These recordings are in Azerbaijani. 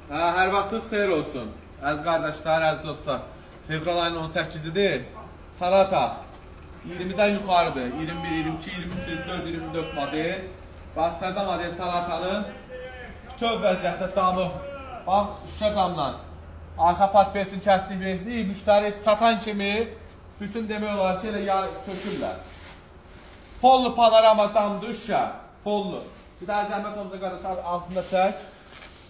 Hər vaxtınız xeyir olsun. Əziz qardaşlar, əziz dostlar. Fevral ayının 18-idir. Salata 20-dən yuxarıdır. 21, 22, 23, 24, 24 model. Bax, təzə model salatanın bütöv vəziyyətdə damı. Bax, şüşə damdan. Arxa patpesini kəsdik, verdik. Müştəri satan kimi bütün demək olar ki, elə sökürlər. Pollu panorama damdır, şüşə. Pollu. Bir daha zəhmət olunca qardaşlar altında çək.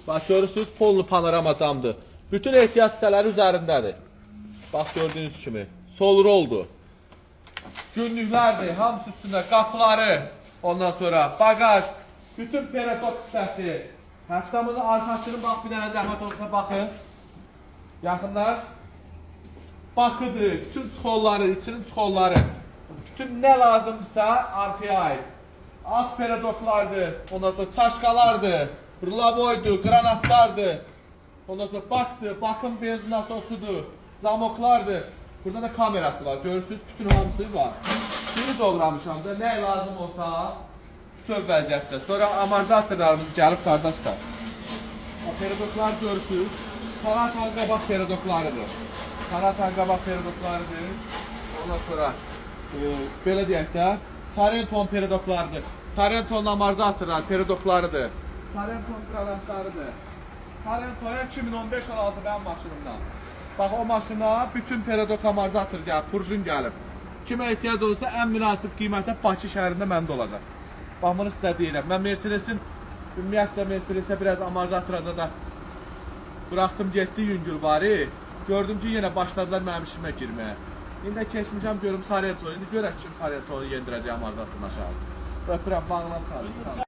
Bax, görürsünüz, pollu panorama damdır. Bütün ehtiyat hissələri üzərindədir. Bax, gördüyünüz kimi. Sol roldur. Günlüklərdir, hamısı üstündə. Qapıları, ondan sonra bagaj, bütün peredok hissəsi. Hətta bunun arxasının, bax, bir dənə zəhmət olsa baxın. Yaxınlar. Bakıdır, bütün çıxolları, içinin çıxolları. Bütün nə lazımdırsa arxaya aid. Alt peredoklardır, ondan sonra çaşkalardır. Rulavoydur, granatlardır. Ondan sonra bakdır, bakım benzin nasosudur. Zamoklardır. Burada da kamerası var. Görürsünüz, bütün hamısı var. Şimdi doğramışam da nə lazım olsa bütöv vəziyyətdə. Sonra amortizatorlarımız gəlib qardaşlar. Peredoklar görürsünüz. Salatan qabaq peredoklarıdır. Salatan qabaq peredoklarıdır. Ondan sonra belə deyək də Sarenton peredoklarıdır. Sarenton amortizatorlar peredoklarıdır. Sarenton granatlarıdır. Sarenton'a 2015-16 ben maşınımdan. Bax, o maşına bütün peredok amortizator gəlib, purjun gəlib. Kimə ehtiyac olursa ən münasib qiymətə Bakı şəhərində məndə olacaq. Bax, bunu sizə deyirəm. Mən Mercedesin, ümumiyyətlə Mercedesə biraz amortizator da bıraxdım, getdi yüngül bari. Gördüm ki, yenə başladılar mənim işimə girməyə. İndi keçmişəm, görüm Sarenton. İndi görək kim Sarenton'u yendirəcək amortizatorun aşağı. Öpürəm, bağlan sağ olun.